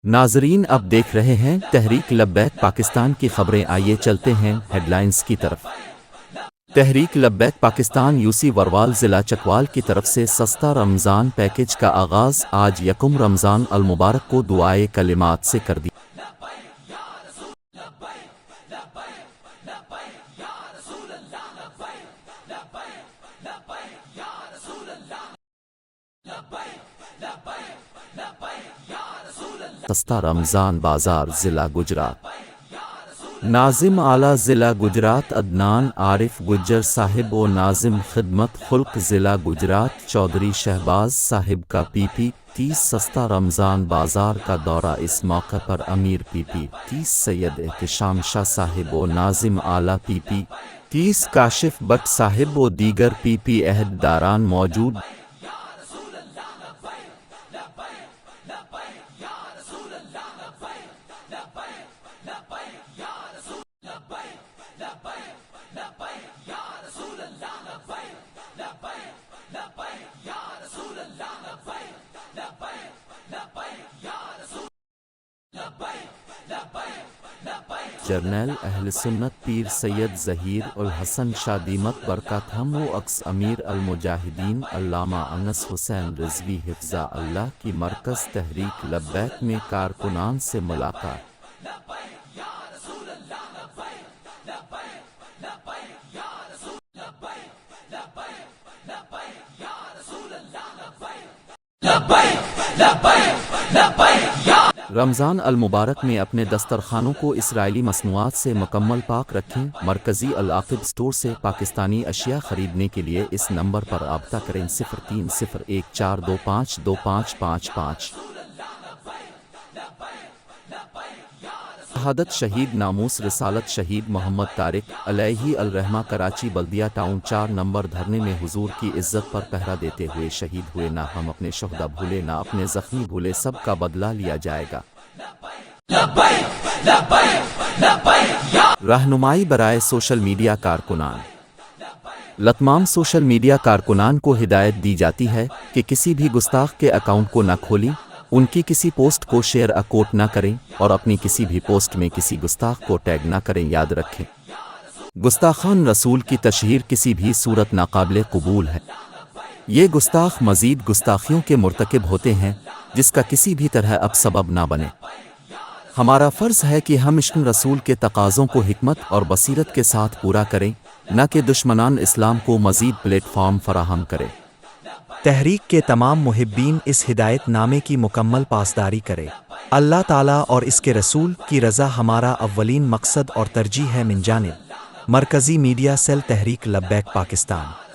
ناظرین اب دیکھ رہے ہیں تحریک لبیک پاکستان کی خبریں، آئیے چلتے ہیں ہیڈ لائنز کی طرف۔ تحریک لبیک پاکستان یوسی وروال ضلع چکوال کی طرف سے سستا رمضان پیکیج کا آغاز آج یکم رمضان المبارک کو دعائے کلمات سے کر دیا۔ سستا رمضان بازار ضلع گجرات۔ ناظم اعلیٰ ضلع گجرات عدنان عارف گجر صاحب و ناظم خدمت خلق ضلع گجرات چودھری شہباز صاحب کا PP 30 سستا رمضان بازار کا دورہ۔ اس موقع پر امیر PP 30 سید احتشام شاہ صاحب و ناظم اعلیٰ PP 30 کاشف بٹ صاحب و دیگر PP عہدیداران موجود۔ جرنیل اہل سنت پیر سید ظہیر الحسن شاہ دیمت برکات ہم و اکس امیر المجاہدین علامہ انس حسین رضوی حفظہ اللہ کی مرکز تحریک لبیک میں کارکنان سے ملاقات۔ رمضان المبارک میں اپنے دسترخوانوں کو اسرائیلی مصنوعات سے مکمل پاک رکھیں۔ مرکزی العاقب اسٹور سے پاکستانی اشیاء خریدنے کے لیے اس نمبر پر رابطہ کریں 030142525555۔ شہادت شہید ناموس رسالت شہید محمد طارق علیہ الرحمہ کراچی بلدیہ ٹاؤن 4 نمبر دھرنے میں حضور کی عزت پر پہرا دیتے ہوئے شہید ہوئے۔ نہ ہم اپنے شہدا بھولے نہ اپنے زخمی بھولے، سب کا بدلہ لیا جائے گا۔ رہنمائی برائے سوشل میڈیا کارکنان۔ تمام سوشل میڈیا کارکنان کو ہدایت دی جاتی ہے کہ کسی بھی گستاخ کے اکاؤنٹ کو نہ کھولیں، ان کی کسی پوسٹ کو شیئر کوٹ نہ کریں اور اپنی کسی بھی پوسٹ میں کسی گستاخ کو ٹیگ نہ کریں۔ یاد رکھیں، گستاخان رسول کی تشہیر کسی بھی صورت ناقابل قبول ہے۔ یہ گستاخ مزید گستاخیوں کے مرتکب ہوتے ہیں جس کا کسی بھی طرح اب سبب نہ بنے۔ ہمارا فرض ہے کہ ہم عشق رسول کے تقاضوں کو حکمت اور بصیرت کے ساتھ پورا کریں، نہ کہ دشمنان اسلام کو مزید پلیٹ فارم فراہم کریں۔ تحریک کے تمام محبین اس ہدایت نامے کی مکمل پاسداری کرے۔ اللہ تعالیٰ اور اس کے رسول کی رضا ہمارا اولین مقصد اور ترجیح ہے۔ من جانب مرکزی میڈیا سیل تحریک لبیک پاکستان۔